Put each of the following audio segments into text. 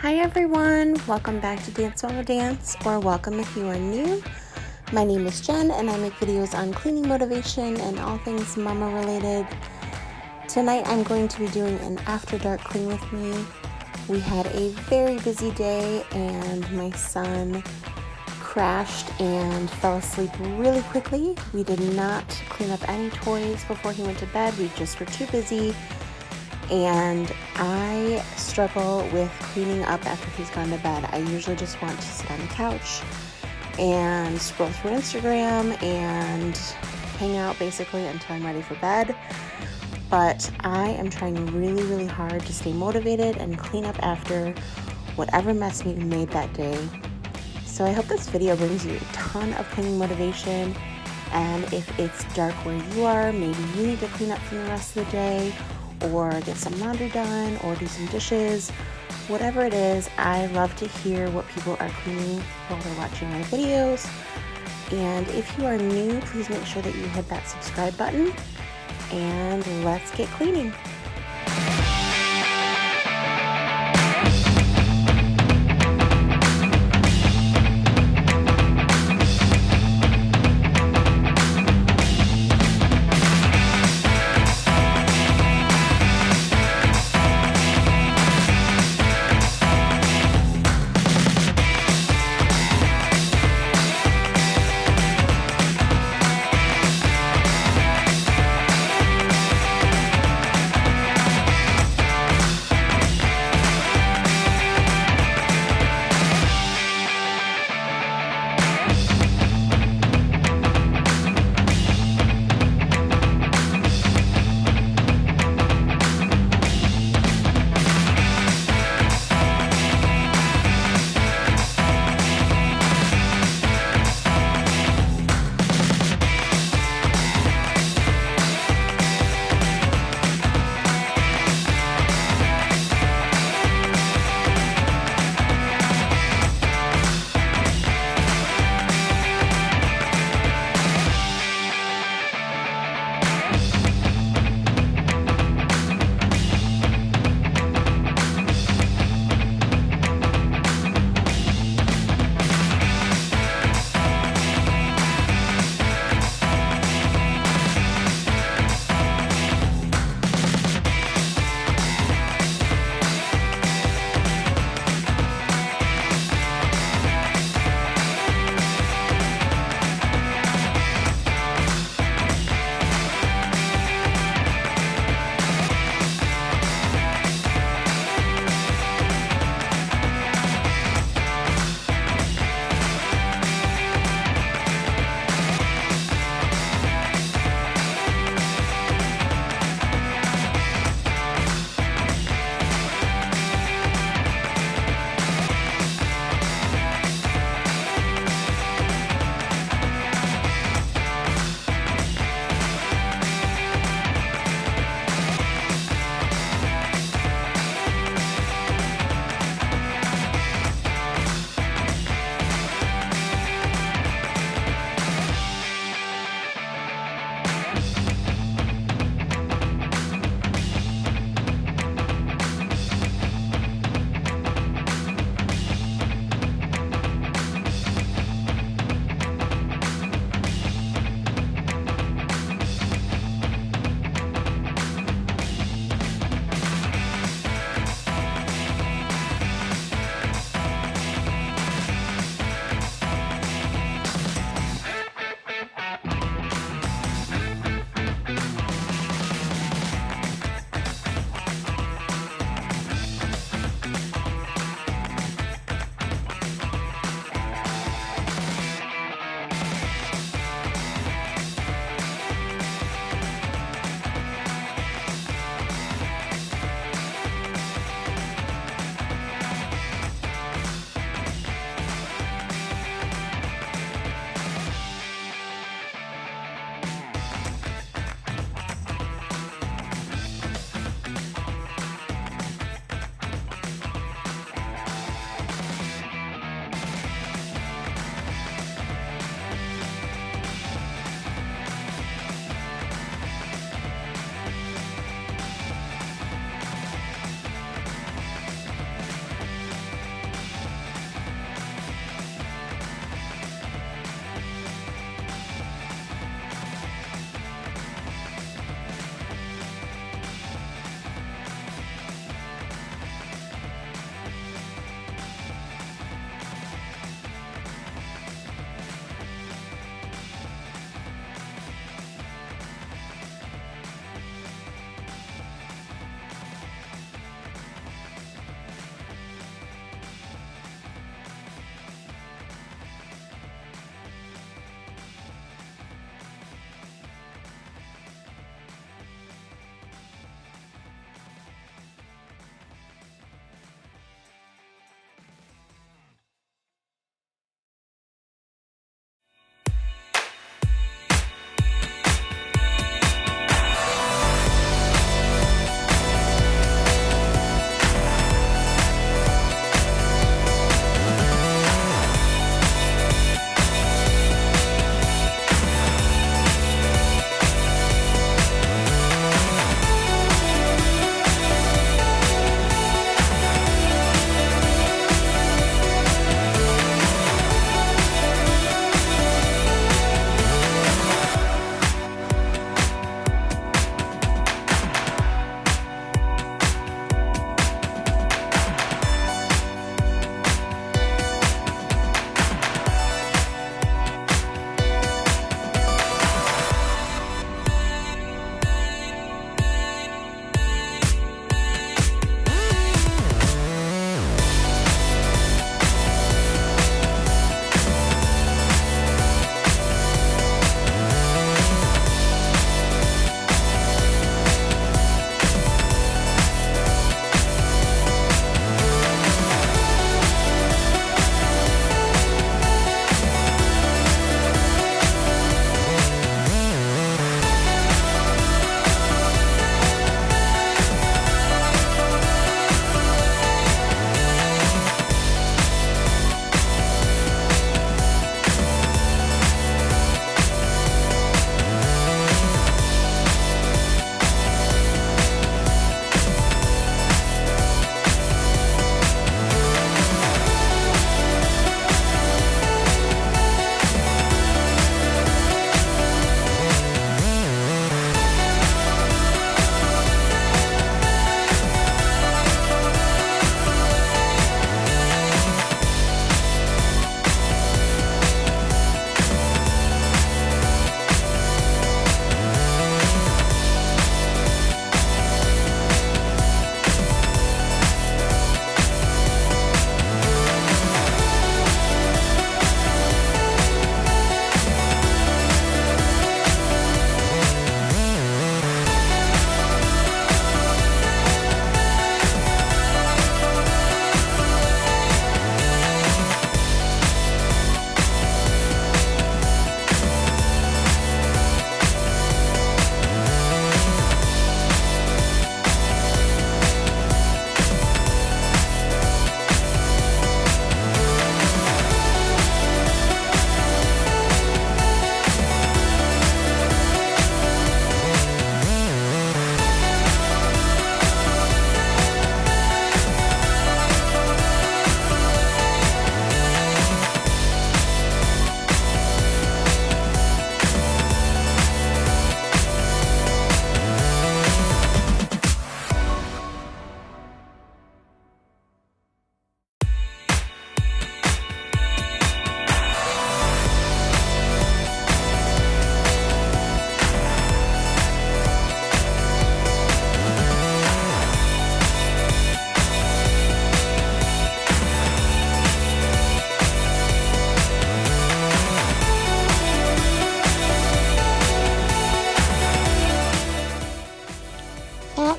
Hi everyone, welcome back to Dance Mama Dance, or welcome if you are new. My name is Jen and I make videos on cleaning motivation and all things mama related. Tonight I'm going to be doing an after dark clean with me. We had a very busy day and my son crashed and fell asleep really quickly. We did not clean up any toys before he went to bed. We just were too busy. And I struggle with cleaning up after he's gone to bed. I usually just want to sit on the couch and scroll through Instagram and hang out basically until I'm ready for bed. But I am trying really hard to stay motivated and clean up after whatever mess we made that day. So I hope this video brings you a ton of cleaning motivation. And if it's dark where you are, maybe you need to clean up for the rest of the day, or get some laundry done, or do some dishes. Whatever it is, I love to hear what people are cleaning while they're watching my videos. And if you are new, please make sure that you hit that subscribe button, and let's get cleaning.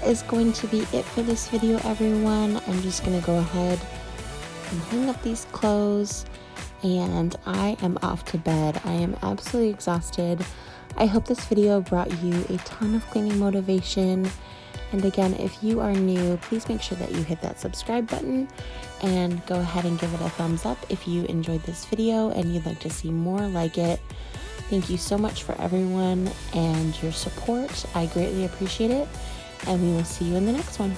that is going to be it for this video, everyone. I'm just going to go ahead and hang up these clothes, and I am off to bed. I am absolutely exhausted. I hope this video brought you a ton of cleaning motivation. And again, if you are new, please make sure that you hit that subscribe button and go ahead and give it a thumbs up if you enjoyed this video and you'd like to see more like it. Thank you so much for everyone and your support. I greatly appreciate it, and we will see you in the next one.